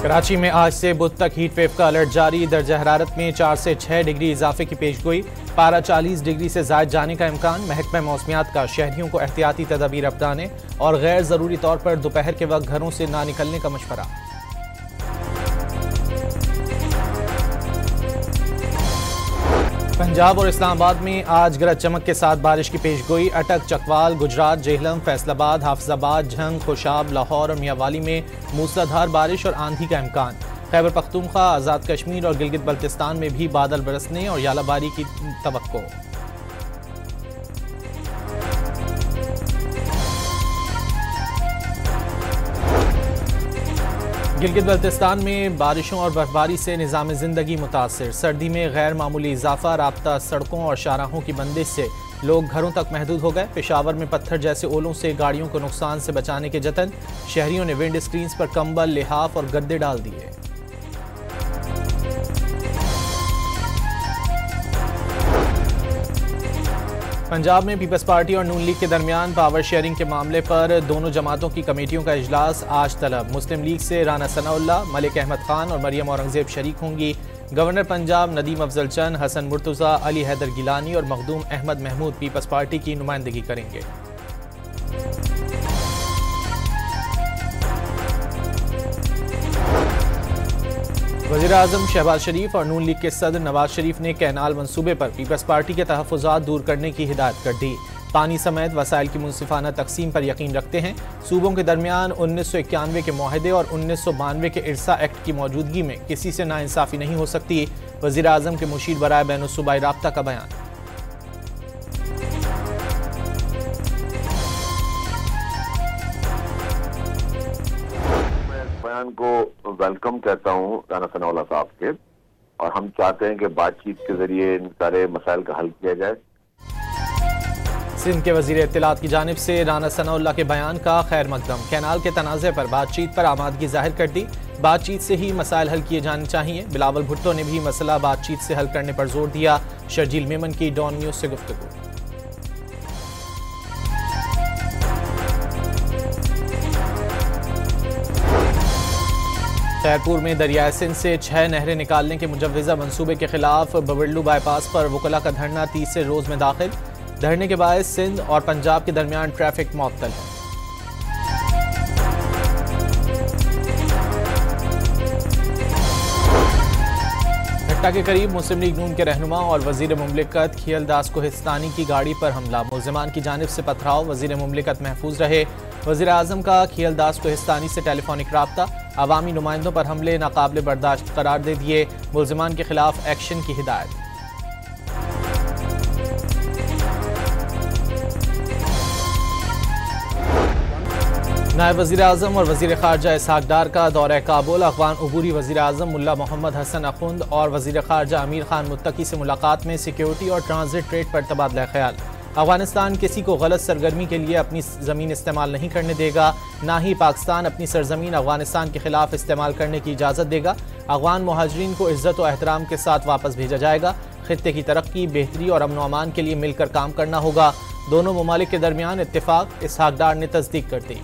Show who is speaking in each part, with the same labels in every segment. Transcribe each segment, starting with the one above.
Speaker 1: कराची में आज से बुध तक हीट वेव का अलर्ट जारी। दर्जा हरारत में 4 से 6 डिग्री इजाफे की पेशगोई। पारा 40 डिग्री से जायद जाने का इम्कान। महकमा मौसमियात का शहरियों को एहतियाती तदाबीर अपनाने और गैर जरूरी तौर पर दोपहर के वक्त घरों से ना निकलने का मशवरा। पंजाब और इस्लामाबाद में आज गरज चमक के साथ बारिश की पेशगोई। अटक, चकवाल, गुजरात, जेहलम, फैसलाबाद, हाफिजाबाद, झंग, खुशाब, लाहौर और मियांवाली में मूसलाधार बारिश और आंधी का इम्कान। खैबर पख्तूनख्वा, आज़ाद कश्मीर और गिलगित बल्तिस्तान में भी बादल बरसने और यालाबारी की तवक्को। गिलगित बल्तिस्तान में बारिशों और बर्फबारी से निज़ाम ज़िंदगी मुतासर। सर्दी में गैर मामूली इजाफा। राब्ता सड़कों और शाहराहों की बंदिश से लोग घरों तक महदूद हो गए। पेशावर में पत्थर जैसे ओलों से गाड़ियों को नुकसान से बचाने के जतन। शहरियों ने विंड स्क्रीन्स पर कंबल, लिहाफ और गद्दे डाल दिए। पंजाब में पीपल्स पार्टी और नून लीग के दरमियान पावर शेयरिंग के मामले पर दोनों जमातों की कमेटियों का इजलास आज तलब। मुस्लिम लीग से राना सनाउल्लाह, मलिक अहमद खान और मरियम औरंगजेब शरीक होंगी। गवर्नर पंजाब नदीम अफजल चंद, हसन मुर्तज़ा, अली हैदर गिलानी और मखदूम अहमद महमूद पीपल्स पार्टी की नुमाइंदगी करेंगे। वज़ीर-ए-आज़म शहबाज शरीफ और नून लीग के सदर नवाज शरीफ ने कैनाल मंसूबे पर पीपल्स पार्टी के तहफ़्फ़ुज़ात दूर करने की हिदायत कर दी। पानी समेत वसाइल की मुनसिफाना तकसीम पर यकीन रखते हैं। सूबों के दरमियान 1991 के मुआहदे और 1992 के इरसा एक्ट की मौजूदगी में किसी से नाइंसाफ़ी नहीं हो सकती। वज़ीर-ए-आज़म के मुशीर बराए बैनुस्सूबाई राब्ता का बयान।
Speaker 2: बयान को वेलकम कहता हूँ राना सनाउल्लाह साहब के, और हम चाहते हैं कि बातचीत के जरिए इन सारे मसाइल का हल किया जाए।
Speaker 1: सिंध के वज़ीर इत्तलात की जानिब से राना सनाउल्लाह के बयान का खैर मकदम। कैनाल के तनाज़े पर बातचीत पर आमादगी जाहिर कर दी। बातचीत से ही मसाइल हल किए जाने चाहिए। बिलावल भुट्टो ने भी मसला बातचीत से हल करने पर जोर दिया। शर्जील मेमन की डॉन न्यूज़ से गुफ्तगू। खैरपुर में दरियाए सिंध से 6 नहरें निकालने के मुजव्वज़ा मंसूबे के खिलाफ बबरलू बाईपास पर वकला का धरना तीसरे रोज में दाखिल। धरने के बायस सिंध और पंजाब के दरमियान ट्रैफिक मुअत्तल है। भट्टा के करीब मुस्लिम लीग नून के रहनुमा और वजीर मुमलिकत खियलदास कोहिस्तानी की गाड़ी पर हमला। मुल्ज़िमान की जानिब से पथराव। वजीर मुमलिकत महफूज रहे। वज़ीर आज़म का खियलदास कोहिस्तानी से टेलीफोनिक राब्ता। अवामी नुमाइंदों पर हमले नाकाबिले बर्दाश्त करार दे दिए। मुल्ज़िमान के खिलाफ एक्शन की हिदायत। नायब वज़ीर आज़म और वज़ीर ख़ारजा इसहाक़ डार का दौरा काबुल। अफ़गान अबूरी वज़ीर आज़म मुल्ला मोहम्मद हसन अखुंद और वज़ीर ख़ारजा अमीर खान मुत्तकी से मुलाकात में सिक्योरिटी और ट्रांजिट ट्रेड पर तबादला ख्याल। अफ़गानिस्तान किसी को गलत सरगर्मी के लिए अपनी ज़मीन इस्तेमाल नहीं करने देगा, ना ही पाकिस्तान अपनी सरजमीन अफ़गानिस्तान के खिलाफ इस्तेमाल करने की इजाज़त देगा। अफ़गान मुहाजिरीन को इज़्ज़त और एहतराम के साथ वापस भेजा जाएगा। खित्ते की तरक्की, बेहतरी और अमन व अमान के लिए मिलकर काम करना होगा। दोनों ममालिक के दरमियान इत्तेफाक, इसहाक़ डार ने तस्दीक कर दी।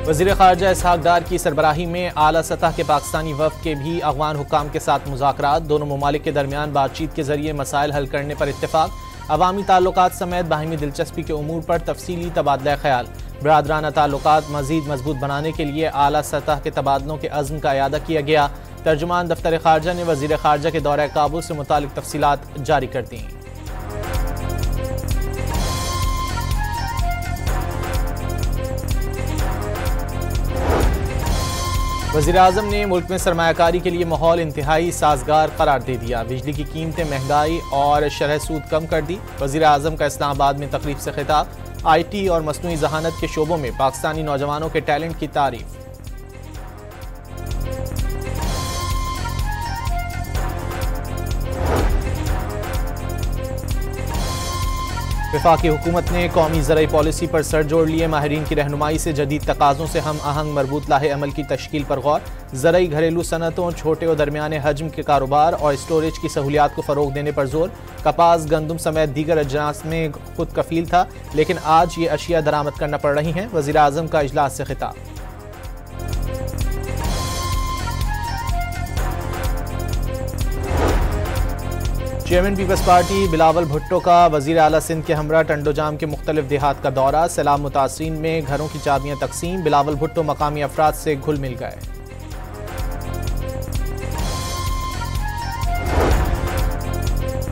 Speaker 1: वज़ीर ख़ारजा इसहाक़ डार की सरबराही में आला सतह के पाकिस्तानी वफ़द के भी अफ़गान हुक्काम के साथ मुज़ाकरात। दोनों ममालिक के दरमियान बातचीत के जरिए मसाइल हल करने पर इत्तेफाक। अवामी ताल्लुकात समेत बाहिमी दिलचस्पी के उमूर पर तफसीली तबादला ख्याल। बरादराना ताल्लुकात मज़ीद मजबूत बनाने के लिए आला सतह के तबादलों के अज़्म का इयादा किया गया। तर्जुमान दफ्तर ख़ारजा ने वज़ीर ख़ारजा के दौरे काबुल से मुतालिक तफसीलात जारी कर दी। वज़ीर आज़म ने मुल्क में सरमायाकारी के लिए माहौल इंतहाई साजगार करार दे दिया। बिजली की कीमतें, महंगाई और शरह सूद कम कर दी। वज़ीर आज़म का इस्लामाबाद में तकरीब से खिताब। IT और मसनूई जहानत के शोबों में पाकिस्तानी नौजवानों के टैलेंट की तारीफ। वफाकी हुकूमत ने कौमी ज़राई पॉलिसी पर सर जोड़ लिए। माहिरीन की रहनुमाई से जदीद तकाज़ों से हम आहंग मरबूत लाहे अमल की तश्कील पर गौर। ज़राई घरेलू सनतों, छोटे और दरमियाने हजम के कारोबार और स्टोरेज की सहूलियात को फ़रोग देने पर जोर। कपास, गंदम समेत दीगर अजनास में खुद कफील था, लेकिन आज ये अशिया दरामद करना पड़ रही हैं। वज़ीर आज़म का इजलास से खिताब। चेयरमैन पीपल्स पार्टी बिलावल भुट्टो का वज़ीर आला सिंध के हमरा टंडोजाम के मुख्तलिफ देहात का दौरा। सैलाब मुतासरीन में घरों की चाबियां तकसीम। बिलावल भुट्टो मकामी अफराद से घुल मिल गए।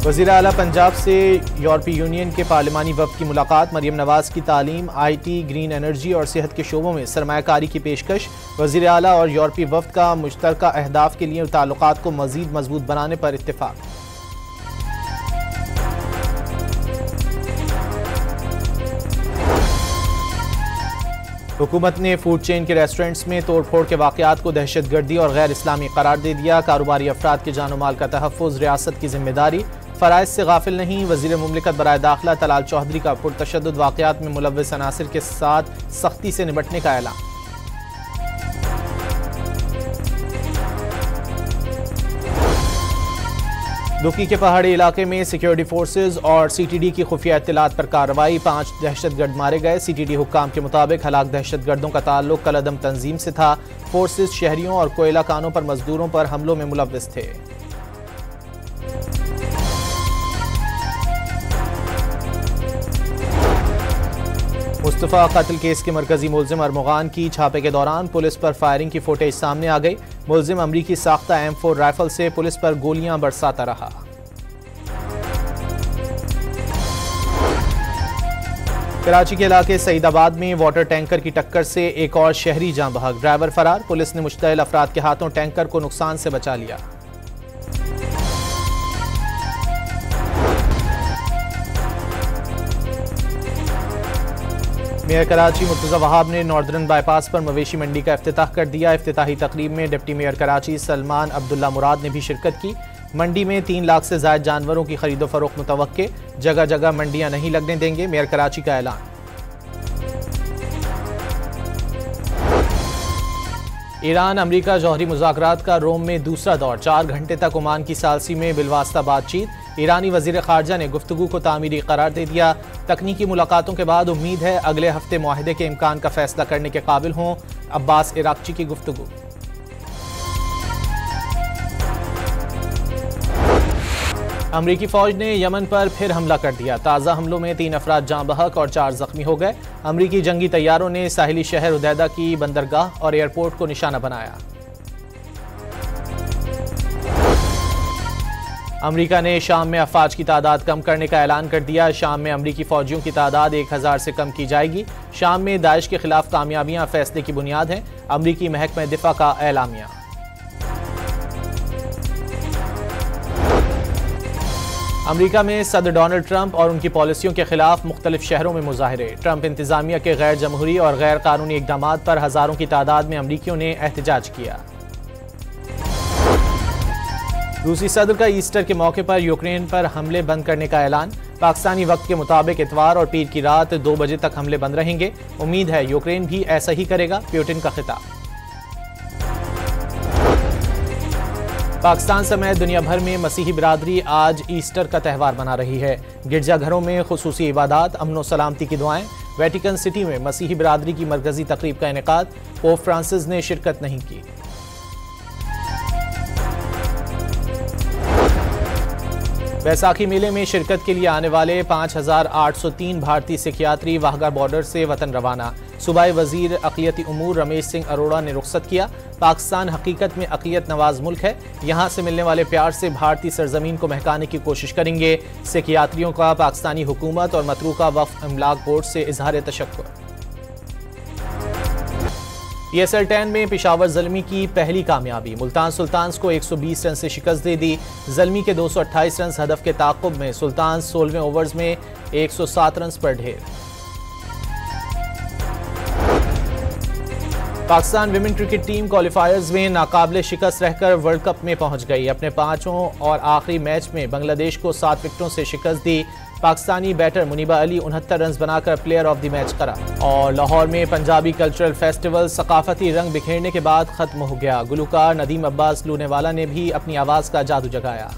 Speaker 1: वज़ीर आला पंजाब से यूरोपीय यूनियन के पार्लिमानी वफ़द की मुलाकात। मरियम नवाज की तालीम, IT, ग्रीन एनर्जी और सेहत के शोबों में सरमायाकारी की पेशकश। वज़ीर आला और यूरोपीय वफ़द का मुश्तरका अहदाफ के लिए ताल्लुकात को मज़ीद मजबूत बनाने पर इत्तेफाक। हुकूमत ने फूड चेन के रेस्टोरेंट्स में तोड़फोड़ के वाक़यात को दहशतगर्दी और गैर इस्लामी करार दे दिया। कारोबारी अफराद के जानो माल का तहफ़्फ़ुज़ रियासत की जिम्मेदारी। फ़राइज़ से गाफिल नहीं। वज़ीर मुमलिकत बराए दाखिला तलाल चौधरी का पुरतशद्दुद वाक़यात में मुलव्विस अनासिर के साथ सख्ती से निपटने का ऐलान। दुकी के पहाड़ी इलाके में सिक्योरिटी फोर्सेज और CTD की खुफिया इत्तलात पर कार्रवाई। 5 दहशतगर्द मारे गए। CTD हुक्काम के मुताबिक हलाक दहशतगर्दों का ताल्लुक कलअदम तंजीम से था। फोर्सेज शहरियों और कोयला कानों पर मजदूरों पर हमलों में मुलव्विस थे। मुस्तफ़ा कत्ल केस के मरकजी मुलजिम अरमुगान की छापे के दौरान पुलिस पर फायरिंग की फुटेज सामने आ गई। मुलजिम अमरीकी साख्ता M4 राइफल से पुलिस पर गोलियां बरसाता रहा। कराची के इलाके सईदाबाद में वाटर टैंकर की टक्कर से एक और शहरी जाँ बहक। ड्राइवर फरार। पुलिस ने मुश्तइल अफराद के हाथों टैंकर को नुकसान से बचा लिया। मेयर कराची मुर्तज़ा वहाब ने नॉर्दर्न बाईपास पर मवेशी मंडी का इफ्तिताह कर दिया। इफ्तिताही तकरीब में डिप्टी मेयर कराची सलमान अब्दुल्ला मुराद ने भी शिरकत की। मंडी में 3 लाख से ज़ायद जानवरों की खरीदो फरोख्त मुतवक्के। जगह जगह मंडियां नहीं लगने देंगे, मेयर कराची का ऐलान। ईरान अमरीका जौहरी मुज़ाकरात का रोम में दूसरा दौर। 4 घंटे तक ओमान की सालसी में बिलवास्ता बातचीत। ईरानी वज़ीर ख़ारजा ने गुफ्तगू को तामीरी करार दे दिया। तकनीकी मुलाकातों के बाद उम्मीद है अगले हफ्ते मुआहदे के इम्कान का फैसला करने के काबिल हों। अब्बास इराक़ची की गुफ्तगू। अमरीकी फ़ौज ने यमन पर फिर हमला कर दिया। ताज़ा हमलों में 3 अफराद जाँ बहक और 4 ज़ख्मी हो गए। अमरीकी जंगी तैयारों ने साहिली शहर उदैदा की बंदरगाह और एयरपोर्ट को निशाना बनाया। अमरीका ने शाम में अफवाज की तादाद कम करने का ऐलान कर दिया। शाम में अमरीकी फ़ौजियों की तादाद 1000 से कम की जाएगी। शाम में दाइश के खिलाफ कामयाबियां फैसले की बुनियाद हैं। अमरीकी महकमा दिफा का ऐलामिया। अमरीका में सदर डोनाल्ड ट्रंप और उनकी पॉलिसियों के खिलाफ मुख्तलिफ शहरों में मुजाहरे। ट्रंप इंतजामिया के गैर जमहूरी और गैर कानूनी इकदामात पर हज़ारों की तादाद में अमरीकियों ने एहतजाज किया। रूसी सदर का ईस्टर के मौके पर यूक्रेन पर हमले बंद करने का ऐलान। पाकिस्तानी वक्त के मुताबिक इतवार और पीर की रात 2 बजे तक हमले बंद रहेंगे। उम्मीद है यूक्रेन भी ऐसा ही करेगा, पुतिन का खिताब। पाकिस्तान समेत दुनिया भर में मसीही बिरादरी आज ईस्टर का त्यौहार मना रही है। गिरजाघरों में खुसूसी इबादत, अमन व सलामती की दुआएं। वेटिकन सिटी में मसीही बिरादरी की मरकजी तकरीब का इनेकाद। पोप फ्रांसिस ने शिरकत नहीं की। बैसाखी मेले में शिरकत के लिए आने वाले 5803 भारतीय सिख यात्री वाहगा बॉर्डर से वतन रवाना। सूबाई वजीर अक़लियती उमूर रमेश सिंह अरोड़ा ने रुख्सत किया। पाकिस्तान हकीकत में अक़लियत नवाज मुल्क है। यहाँ से मिलने वाले प्यार से भारतीय सरजमीन को महकाने की कोशिश करेंगे। सिख यात्रियों का पाकिस्तानी हुकूमत और मतरूका वक्फ इमलाक बोर्ड से इजहार तशक्कुर। PSL 10 में पेशावर ज़ल्मी की पहली कामयाबी। मुल्तान सुल्तान्स को 120 रन से शिकस्त दे दी। ज़ल्मी के 228 रन हदफ के ताक़ुब में सुल्तान 16वें ओवर्स में 107 रन पर ढेर। पाकिस्तान विमेन क्रिकेट टीम क्वालिफायर्स में नाकाबिले शिकस्त रहकर वर्ल्ड कप में पहुंच गई। अपने 5वें और आखिरी मैच में बांग्लादेश को 7 विकेटों से शिकस्त दी। पाकिस्तानी बैटर मुनीबा अली 69 रन बनाकर प्लेयर ऑफ द मैच करा। और लाहौर में पंजाबी कल्चरल फेस्टिवल सकाफती रंग बिखेरने के बाद खत्म हो गया। गुलकार नदीम अब्बास लूनेवाला ने भी अपनी आवाज का जादू जगाया।